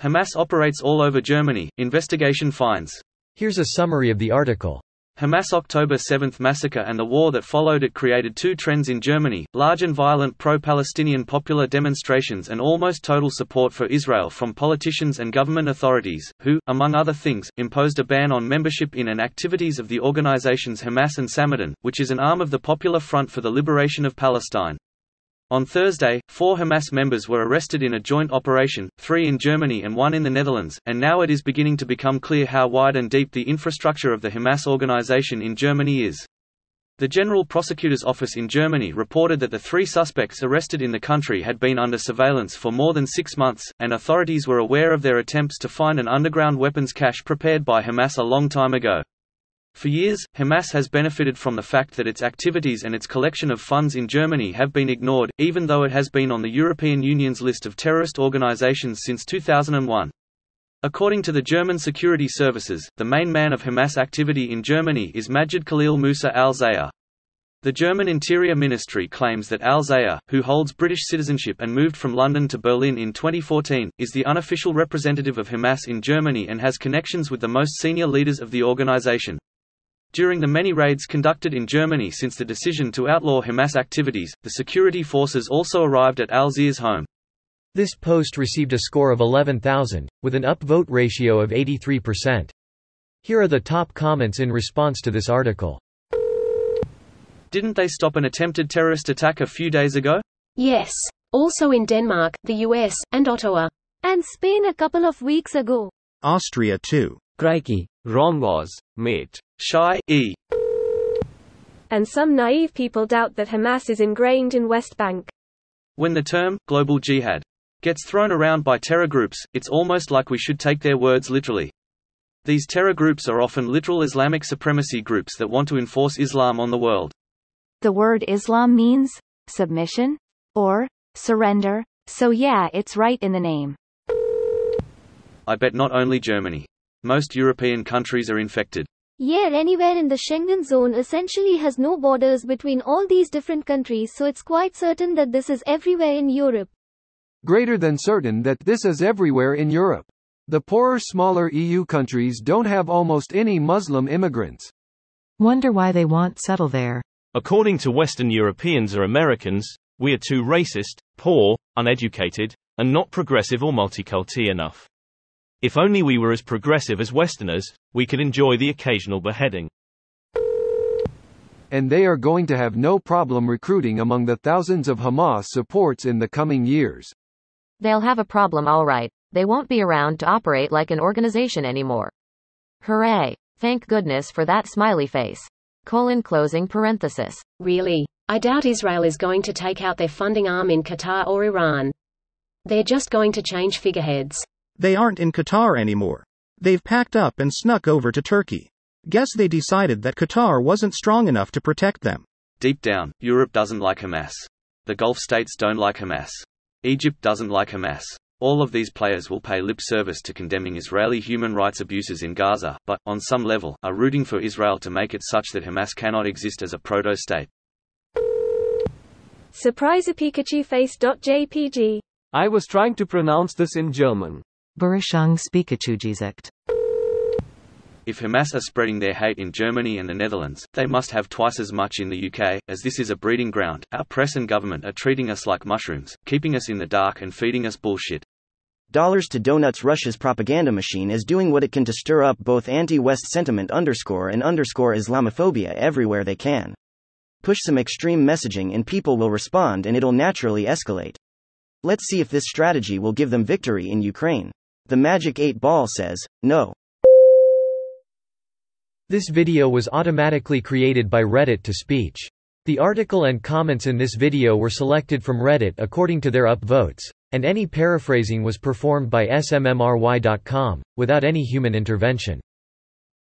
Hamas operates all over Germany, investigation finds. Here's a summary of the article. Hamas' October 7 massacre and the war that followed it created two trends in Germany: large and violent pro-Palestinian popular demonstrations and almost total support for Israel from politicians and government authorities, who, among other things, imposed a ban on membership in and activities of the organizations Hamas and Samadin, which is an arm of the Popular Front for the Liberation of Palestine. On Thursday, 4 Hamas members were arrested in a joint operation, 3 in Germany and 1 in the Netherlands, and now it is beginning to become clear how wide and deep the infrastructure of the Hamas organization in Germany is. The General Prosecutor's Office in Germany reported that the 3 suspects arrested in the country had been under surveillance for more than 6 months, and authorities were aware of their attempts to find an underground weapons cache prepared by Hamas a long time ago. For years, Hamas has benefited from the fact that its activities and its collection of funds in Germany have been ignored, even though it has been on the European Union's list of terrorist organizations since 2001. According to the German security services, the main man of Hamas activity in Germany is Majid Khalil Musa al-Zayar. The German Interior Ministry claims that al-Zayar, who holds British citizenship and moved from London to Berlin in 2014, is the unofficial representative of Hamas in Germany and has connections with the most senior leaders of the organization. During the many raids conducted in Germany since the decision to outlaw Hamas activities, the security forces also arrived at al-Zayar's home. This post received a score of 11,000, with an upvote ratio of 83%. Here are the top comments in response to this article. Didn't they stop an attempted terrorist attack a few days ago? Yes. Also in Denmark, the US, and Ottawa. And Spain a couple of weeks ago. Austria too. Crikey, wrong was, mate. Shy, E. And some naive people doubt that Hamas is ingrained in West Bank. When the term, global jihad, gets thrown around by terror groups, it's almost like we should take their words literally. These terror groups are often literal Islamic supremacy groups that want to enforce Islam on the world. The word Islam means submission or surrender, so yeah, it's right in the name. I bet not only Germany. Most European countries are infected. Yeah, anywhere in the Schengen zone essentially has no borders between all these different countries, so it's quite certain that this is everywhere in Europe. Greater than certain that this is everywhere in Europe. The poorer, smaller EU countries don't have almost any Muslim immigrants. Wonder why they won't settle there. According to Western Europeans or Americans, we are too racist, poor, uneducated, and not progressive or multiculti enough. If only we were as progressive as Westerners, we could enjoy the occasional beheading. And they are going to have no problem recruiting among the thousands of Hamas supports in the coming years. They'll have a problem all right. They won't be around to operate like an organization anymore. Hooray. Thank goodness for that smiley face. Closing parenthesis. Really? I doubt Israel is going to take out their funding arm in Qatar or Iran. They're just going to change figureheads. They aren't in Qatar anymore. They've packed up and snuck over to Turkey. Guess they decided that Qatar wasn't strong enough to protect them. Deep down, Europe doesn't like Hamas. The Gulf states don't like Hamas. Egypt doesn't like Hamas. All of these players will pay lip service to condemning Israeli human rights abuses in Gaza, but, on some level, are rooting for Israel to make it such that Hamas cannot exist as a proto-state. Surprise a Pikachu face.jpg. I was trying to pronounce this in German. Berishang Spikachujisekт. If Hamas are spreading their hate in Germany and the Netherlands, they must have twice as much in the UK, as this is a breeding ground. Our press and government are treating us like mushrooms, keeping us in the dark and feeding us bullshit. Dollars to donuts. Russia's propaganda machine is doing what it can to stir up both anti-West sentiment and Islamophobia everywhere they can. Push some extreme messaging and people will respond and it'll naturally escalate. Let's see if this strategy will give them victory in Ukraine. The Magic 8 Ball says, no. This video was automatically created by Reddit to speech. The article and comments in this video were selected from Reddit according to their upvotes, and any paraphrasing was performed by smmry.com, without any human intervention.